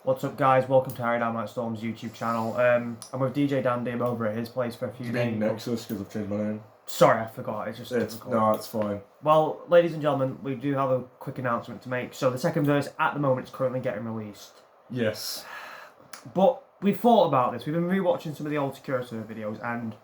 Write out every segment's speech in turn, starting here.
What's up, guys? Welcome to Harry Down Storm's YouTube channel. I'm with DJ Dan Dim over at his place for a few days. Nexus, because I've changed my name. Sorry, I forgot. It's difficult. No, it's fine. Well, ladies and gentlemen, we do have a quick announcement to make. So the second verse at the moment is currently getting released. Yes. But we've thought about this. We've been rewatching some of the old Secrou Serv videos, and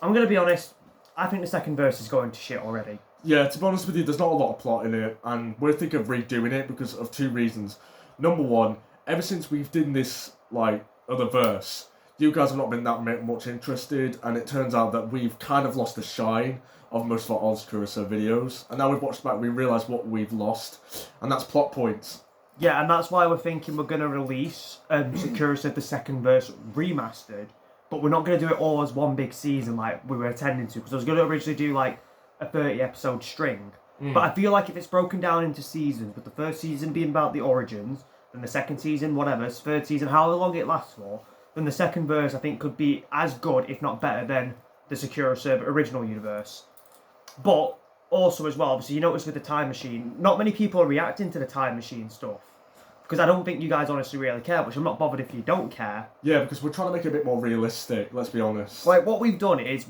I'm going to be honest, I think the second verse is going to shit already. Yeah, to be honest with you, there's not a lot of plot in it, and we're thinking of redoing it because of two reasons. Number one, ever since we've done this, other verse, you guys have not been that much interested, and it turns out that we've kind of lost the shine of most of our old Secrou Serv videos, and now we've watched back, we realise what we've lost, and that's plot points. Yeah, and that's why we're thinking we're going to release Secrou Serv the second verse remastered, but we're not going to do it all as one big season like we were intending to, because I was going to originally do like a 30-episode string. But I feel like if it's broken down into seasons, with the first season being about the origins, then the second season, whatever, third season, however long it lasts for, then the second verse I think could be as good, if not better, than the Secrou Serv original universe. But also as well, obviously you notice with the time machine, not many people are reacting to the time machine stuff. Because I don't think you guys honestly really care, which I'm not bothered if you don't care. Yeah, because we're trying to make it a bit more realistic, let's be honest. Like, what we've done is,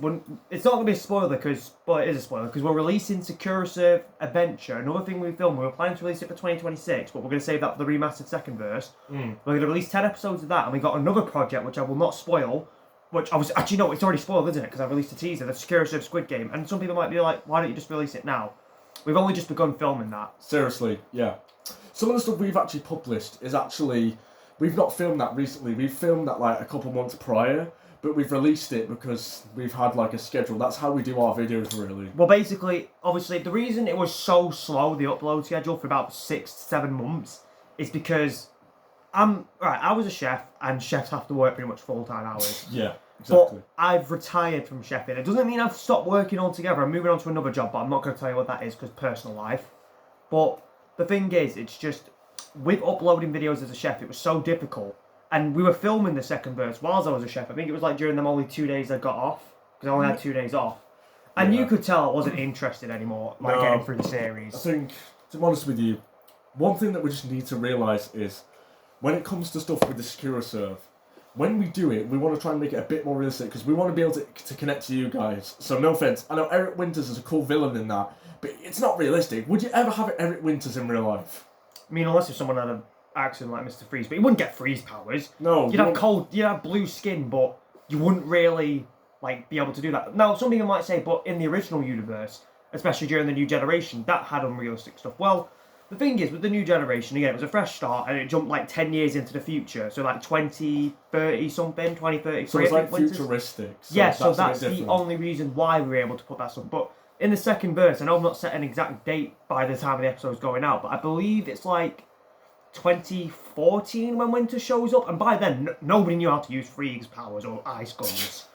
it's not going to be a spoiler, because, well, it is a spoiler, because we're releasing Secrou Serv Adventure, another thing we filmed. We were planning to release it for 2026, but we're going to save that for the remastered second verse. We're going to release 10 episodes of that, and we got another project, which I will not spoil, which I was, actually, no, it's already spoiled, isn't it? Because I released a teaser, the Secrou Serv Squid Game, and some people might be like, why don't you just release it now? We've only just begun filming that. Seriously, yeah. Some of the stuff we've actually published is actually, we've not filmed that recently, we've filmed that like a couple months prior, but we've released it because we've had like a schedule. That's how we do our videos, really. Well, basically, obviously, the reason it was so slow, the upload schedule, for about 6 to 7 months, is because I was a chef, and chefs have to work pretty much full-time hours. Yeah, exactly. But I've retired from chefing. It doesn't mean I've stopped working altogether. I'm moving on to another job, but I'm not going to tell you what that is because personal life. But the thing is, it's just, with uploading videos as a chef, it was so difficult. And we were filming the second verse whilst I was a chef. I think it was like during them only 2 days I got off, because I only had 2 days off. And you could tell I wasn't interested anymore, like getting through the series. I think, to be honest with you, one thing that we just need to realise is, when it comes to stuff with the Secrou Serv, when we do it, we want to try and make it a bit more realistic, because we want to be able to connect to you guys. So no offence, I know Eric Winters is a cool villain in that, but it's not realistic. Would you ever have Eric Winters in real life? I mean, unless if someone had an accent like Mr. Freeze, but he wouldn't get freeze powers. No. You'd have blue skin, but you wouldn't really be able to do that. Now, some people might say, but in the original universe, especially during the new generation, that had unrealistic stuff. Well, the thing is, with the new generation, again, it was a fresh start, and it jumped 10 years into the future. So 2030 something, 2033. So it's futuristic. So yeah, so that's the only reason why we were able to put that stuff. But in the second verse, I know I'm not set an exact date by the time of the episode's going out, but I believe it's 2014 when Winter shows up, and by then nobody knew how to use freeze powers or ice guns.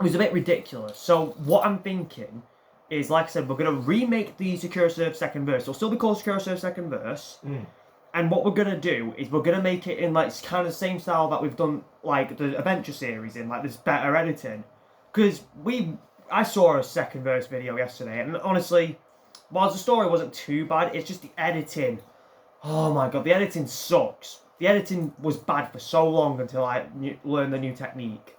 It was a bit ridiculous. So what I'm thinking is, like I said, we're going to remake the Secrou Serv second verse. It'll still be called Secrou Serv second verse. And what we're going to do is we're going to make it in kind of the same style that we've done the Adventure series in, this better editing. Because I saw a second verse video yesterday, and honestly, whilst the story wasn't too bad, it's just the editing. Oh my god, the editing sucks. The editing was bad for so long until I learned the new technique.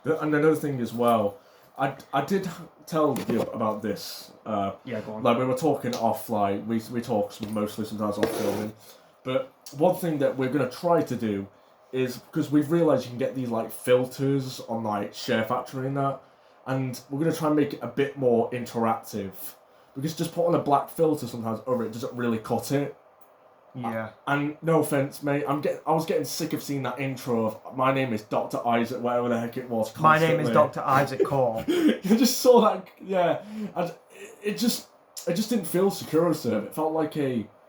And another thing as well, I did tell you about this. Yeah, go on. We were talking off, we talk mostly sometimes off filming. But one thing that we're going to try to do is, because we've realised you can get these filters on Share Factory and that, and we're going to try and make it a bit more interactive. Because just putting a black filter sometimes over it doesn't really cut it. Yeah. And no offence, mate, I was getting sick of seeing that intro of "My name is Dr. Isaac," whatever the heck it was. Constantly. My name is Dr. Isaac Core. You just saw that, yeah. And it just didn't feel Secrou Serv. It felt like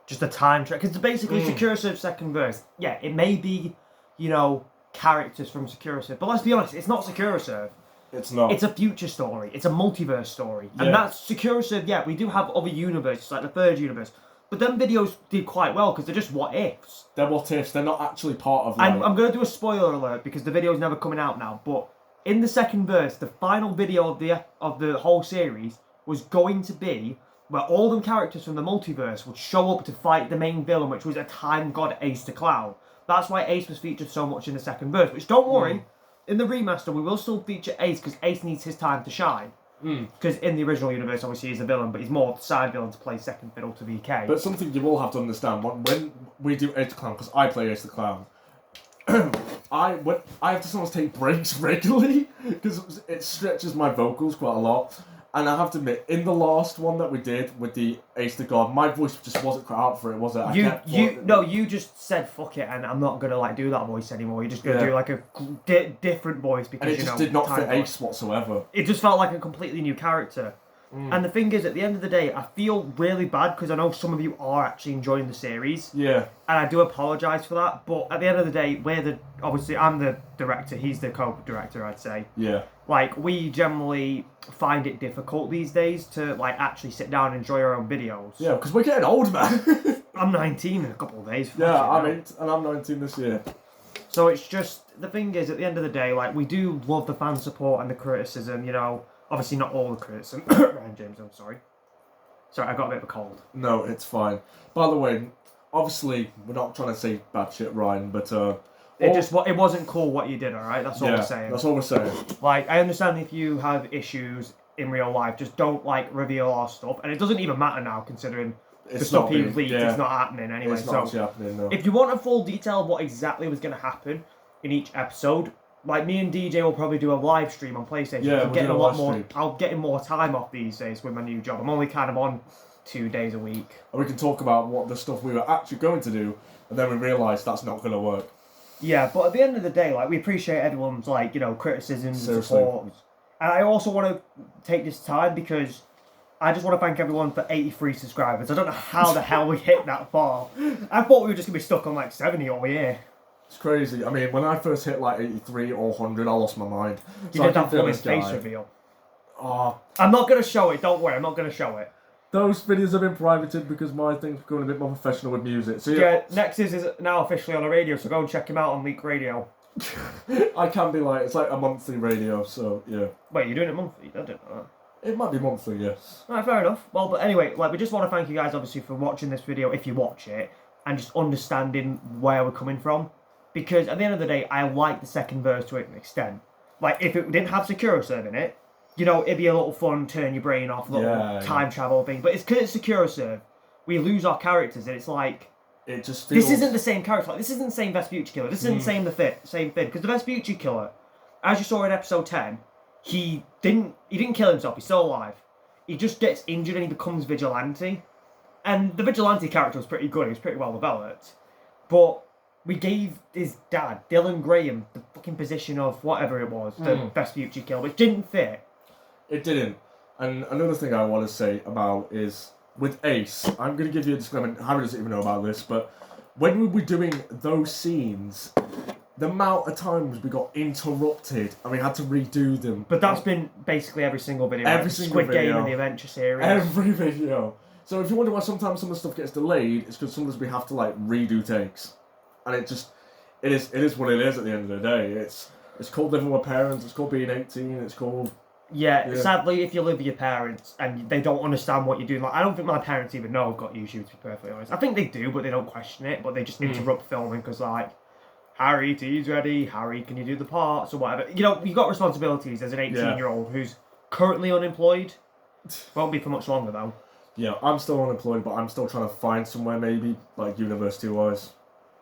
just a time track. Because basically Secrou Serv's second verse, yeah, it may be, characters from Secrou Serv, but let's be honest, it's not Secrou Serv. It's not. It's a future story. It's a multiverse story. Yeah. And that's Secrou Serv, yeah, we do have other universes, like the third universe. But them videos did quite well because they're just what ifs. They're what ifs. They're not actually part of. I'm going to do a spoiler alert because the video's never coming out now. But in the second verse, the final video of the whole series was going to be where all them characters from the multiverse would show up to fight the main villain, which was a time god Ace the Clown. That's why Ace was featured so much in the second verse, which don't worry, in the remaster we will still feature Ace because Ace needs his time to shine. Because in the original universe, obviously, he's a villain, but he's more of the side villain to play second fiddle to VK. But something you will have to understand, when we do Ace the Clown, because I play Ace the Clown, I have to sometimes take breaks regularly, because it stretches my vocals quite a lot. And I have to admit, in the last one that we did with the Ace the God, my voice just wasn't cut out for it, was it? You just said fuck it, and I'm not gonna like do that voice anymore. You're just gonna do like a different voice because and it just did not fit Ace whatsoever. It just felt like a completely new character. And the thing is, at the end of the day, I feel really bad because I know some of you are actually enjoying the series. Yeah. And I do apologise for that. But at the end of the day, obviously I'm the director, he's the co-director, I'd say. Yeah. Like, we generally find it difficult these days to like actually sit down and enjoy our own videos. Yeah, because we're getting old, man. I'm 19 in a couple of days. Yeah, I'm 8 and I'm 19 this year. So it's just, the thing is, at the end of the day, like, we do love the fan support and the criticism, you know. Obviously not all the criticism. Ryan James, I'm sorry. Sorry, I got a bit of a cold. No, it's fine. By the way, obviously, we're not trying to say bad shit, Ryan, but it wasn't cool what you did, alright? That's all we're saying. That's all we're saying. Like, I understand if you have issues in real life, just don't, like, reveal our stuff. And it doesn't even matter now, considering the stuff he leaked is not happening anyway. It's not actually happening, no. If you want a full detail of what exactly was going to happen in each episode, like, me and DJ will probably do a live stream on PlayStation. Yeah, I'm getting a lot more. I'm getting more time off these days with my new job. I'm only kind of on 2 days a week. And we can talk about what the stuff we were actually going to do, and then we realised that's not going to work. Yeah, but at the end of the day, like, we appreciate everyone's, like, you know, criticisms and support. And I also want to take this time because I just want to thank everyone for 83 subscribers. I don't know how the hell we hit that far. I thought we were just going to be stuck on, like, 70 all year. It's crazy. I mean, when I first hit like 83 or 100, I lost my mind. You did that funny face reveal. Oh. I'm not going to show it, don't worry, I'm not going to show it. Those videos have been privated because my thing's becoming a bit more professional with music. So yeah, Nexus is now officially on the radio, so go and check him out on Leak Radio. I can be like, it's like a monthly radio, so yeah. Wait, you're doing it monthly? I didn't know that. It might be monthly, yes. Alright, fair enough. Well, but anyway, like, we just want to thank you guys, obviously, for watching this video, if you watch it, and just understanding where we're coming from. Because at the end of the day, I like the second verse to an extent. Like, if it didn't have Secrou Serv in it, you know, it'd be a little fun, turn your brain off, little time travel thing. But it's because it's Secrou Serv, we lose our characters, and it's like... It just feels... This isn't the same character. Like, this isn't the same Vespucci Killer. This isn't the same thing. Because the Vespucci Killer, as you saw in episode 10, he didn't kill himself. He's still alive. He just gets injured and he becomes Vigilante. And the Vigilante character was pretty good. He was pretty well developed. But... we gave his dad, Dylan Graham, the fucking position of whatever it was, the Vespucci Killer, which didn't fit. It didn't. And another thing I want to say about is, with Ace, I'm going to give you a disclaimer, Harry doesn't even know about this, but when we were doing those scenes, the amount of times we got interrupted and we had to redo them. But that's been basically every single video. Every single Squid video. Game and the Adventure series. Every video. So if you wonder why sometimes some of the stuff gets delayed, it's because sometimes we have to, like, redo takes. And it is what it is at the end of the day. It's called living with parents, it's called being 18, it's called... Yeah, sadly, if you live with your parents and they don't understand what you're doing, like, I don't think my parents even know I've got YouTube, to be perfectly honest. I think they do, but they don't question it, but they just interrupt filming because, like, Harry, tea's ready, Harry, can you do the parts, or whatever. You know, you've got responsibilities as an 18-year-old who's currently unemployed. Won't be for much longer, though. Yeah, I'm still unemployed, but I'm still trying to find somewhere, maybe, like, university-wise.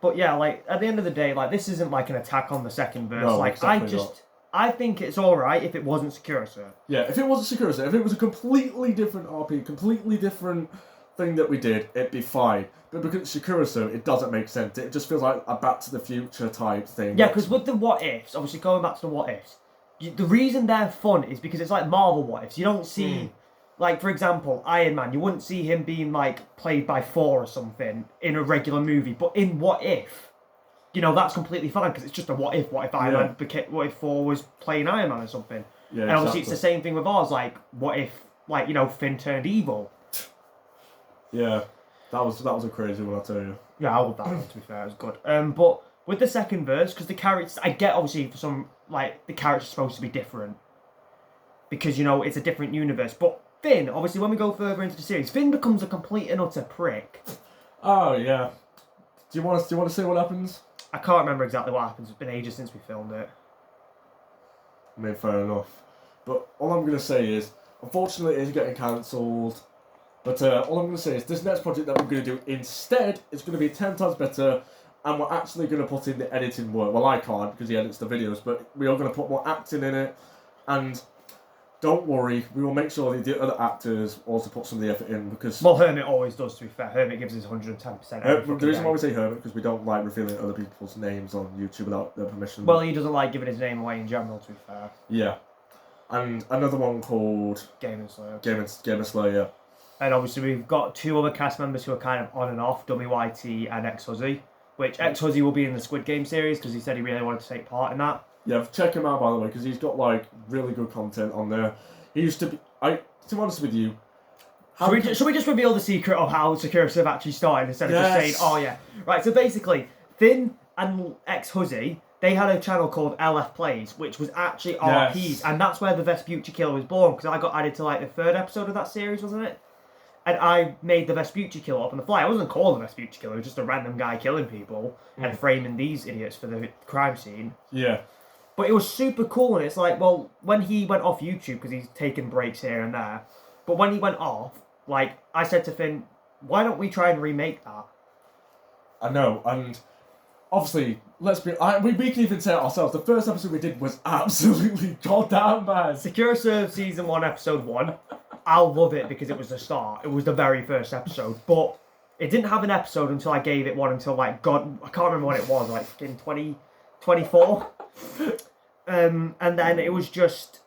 But yeah, like, at the end of the day, like, this isn't like an attack on the second verse. No, like, I think it's alright if it wasn't Secrou Serv. Yeah, if it wasn't Secrou Serv, if it was a completely different RP, completely different thing that we did, it'd be fine. But because it's Secrou Serv, it doesn't make sense. It just feels like a Back to the Future type thing. Yeah, because with the what ifs, obviously going back to the what ifs, the reason they're fun is because it's like Marvel what ifs. You don't see... Like, for example, Iron Man, you wouldn't see him being, like, played by Thor or something in a regular movie. But in What If, you know, that's completely fine, because it's just a what if Iron Man what if Thor was playing Iron Man or something. Yeah, and obviously it's the same thing with ours, like, what if, like, you know, Finn turned evil. Yeah, that was a crazy one, I'll tell you. Yeah, I love that one, to be fair, it was good. But with the second verse, because the characters, I get, obviously, for some, like, the character's supposed to be different. Because, you know, it's a different universe, but... Finn, obviously, when we go further into the series, Finn becomes a complete and utter prick. Oh yeah. Do you want to see what happens? I can't remember exactly what happens. It's been ages since we filmed it. I mean, fair enough. But all I'm going to say is, unfortunately, it is getting cancelled. But all I'm going to say is, this next project that we're going to do instead is going to be 10 times better, and we're actually going to put in the editing work. Well, I can't because he edits the videos, but we are going to put more acting in it. And don't worry, we will make sure that the other actors also put some of the effort in because... Well, Hermit always does, to be fair. Hermit gives us 110%. The reason why we say Hermit because we don't like revealing other people's names on YouTube without their permission. Well, he doesn't like giving his name away in general, to be fair. Yeah. And another one called... Game Slayer. Game Slayer. And obviously we've got 2 other cast members who are kind of on and off, Dummy YT and X-Huzzy. Which X-Huzzy will be in the Squid Game series because he said he really wanted to take part in that. Yeah, check him out by the way because he's got like really good content on there. He used to be... To be honest with you... Should we just reveal the secret of how Secrou Serv actually started instead of just saying, oh yeah. Right, so basically, Finn and X-Huzzy, they had a channel called LF Plays, which was actually RPs, and that's where the Vespucci Killer was born, because I got added to like the 3rd episode of that series, wasn't it? And I made the Vespucci Killer up on the fly. I wasn't called the Vespucci Killer, it was just a random guy killing people and framing these idiots for the crime scene. Yeah. But it was super cool, and it's like, well, when he went off YouTube, because he's taken breaks here and there, but when he went off, like, I said to Finn, why don't we try and remake that? I know, and obviously, we can even say it ourselves, the first episode we did was absolutely goddamn bad. Secrou Serv Season 1, Episode 1, I'll love it because it was the start. It was the very first episode, but it didn't have an episode until I gave it one until, like, God, I can't remember when it was, like, in 2024. And then it was just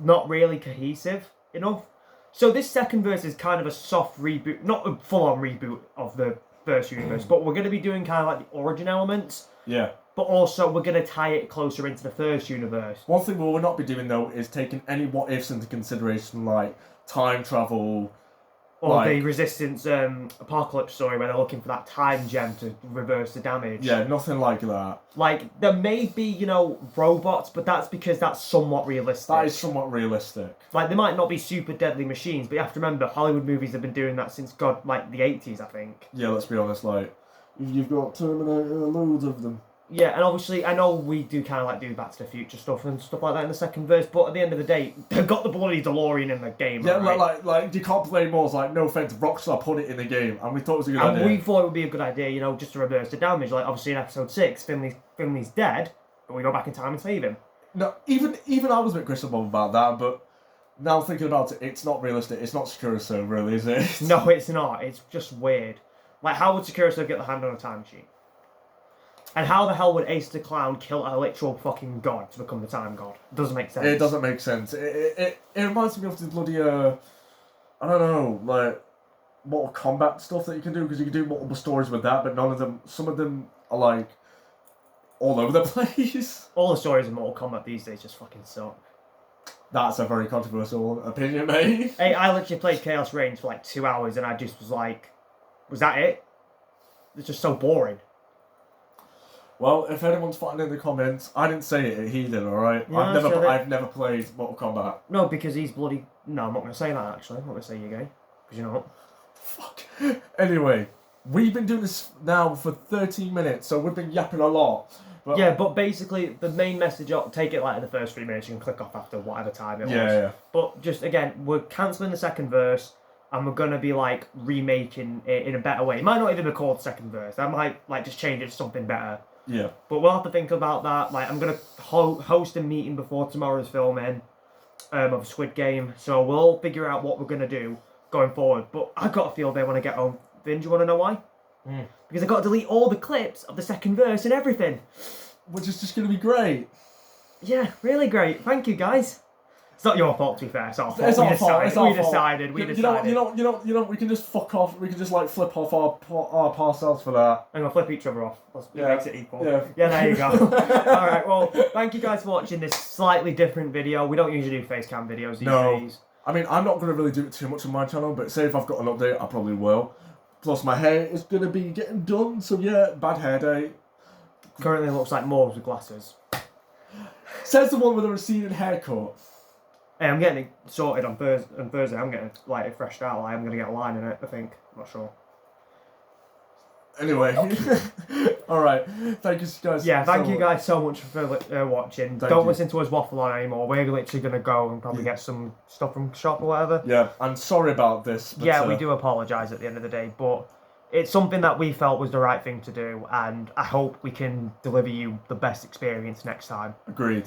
not really cohesive enough. So this second verse is kind of a soft reboot, not a full-on reboot of the first universe, but we're going to be doing kind of like the origin elements. Yeah. But also we're going to tie it closer into the first universe. One thing we will not be doing though is taking any what-ifs into consideration, like time travel. Or the Resistance Apocalypse story where they're looking for that time gem to reverse the damage. Yeah, nothing like that. Like, there may be, robots, but that's because that's somewhat realistic. That is somewhat realistic. Like, they might not be super deadly machines, but you have to remember, Hollywood movies have been doing that since, the 80s, I think. Yeah, let's be honest, like, you've got Terminator, loads of them. Yeah, and obviously, I know we do kind of like do Back to the Future stuff and stuff like that in the second verse, but at the end of the day, they've got the bloody DeLorean in the game. Yeah, right? like you can't play more. It's like, no offense, Rockstar put it in the game, and we thought it was a good idea. And we thought it would be a good idea, just to reverse the damage. Like, obviously in episode 6, Finley's dead, but we go back in time and save him. No, even I was a bit questionable about that, but now thinking about it, it's not realistic. It's not Secrou Serv, really, is it? No, it's not. It's just weird. Like, how would Secrou Serv get the hand on a time machine? And how the hell would Ace the Clown kill a literal fucking god to become the time god? It doesn't make sense. It doesn't make sense. It reminds me of the bloody, I don't know, like, Mortal Kombat stuff that you can do, because you can do multiple stories with that, but some of them are, like, all over the place. All the stories in Mortal Kombat these days just fucking suck. That's a very controversial opinion, mate. Hey, I literally played Chaos Reigns for like 2 hours and I just was like, was that it? It's just so boring. Well, if anyone's fighting in the comments, I didn't say it, he did, alright? Yeah, I've never played Mortal Kombat. No, because he's bloody... No, I'm not going to say that, actually. I'm not going to say you're gay. Because you're not. Fuck. Anyway, we've been doing this now for 13 minutes, so we've been yapping a lot. But yeah, but basically, the main message, take it like in the first 3 minutes, you can click off after whatever time it was. Yeah. But just, again, we're cancelling the second verse, and we're going to be, like, remaking it in a better way. It might not even be called the second verse. I might, like, just change it to something better. Yeah. But we'll have to think about that. Like, I'm going to host a meeting before tomorrow's filming of Squid Game. So we'll figure out what we're going to do going forward. But I got a feel they want to get home. Vin, do you want to know why? Because I got to delete all the clips of the second verse and everything. Which is just going to be great. Yeah, really great. Thank you, guys. It's not your fault, to be fair. It's our fault. It's our fault. We decided. You know, we can just fuck off. We can just, like, flip off our parcels for that. I'm going to flip each other off. It makes it equal. Yeah, there you go. Alright, well, thank you guys for watching this slightly different video. We don't usually do face cam videos these days. I mean, I'm not going to really do it too much on my channel, but say if I've got an update, I probably will. Plus, my hair is going to be getting done, so yeah, bad hair day. Currently looks like Morgs with glasses. Says the one with a receding haircut. I'm getting it sorted on Thursday. I'm getting like it freshed out. Like, I'm gonna get a line in it. I think. I'm not sure. Anyway, all right. Thank you guys. Yeah, thank you guys so much for watching. Don't listen to us waffle on anymore. We're literally gonna go and probably get some stuff from the shop or whatever. Yeah, I'm sorry about this. But, yeah, we do apologise at the end of the day, but it's something that we felt was the right thing to do, and I hope we can deliver you the best experience next time. Agreed.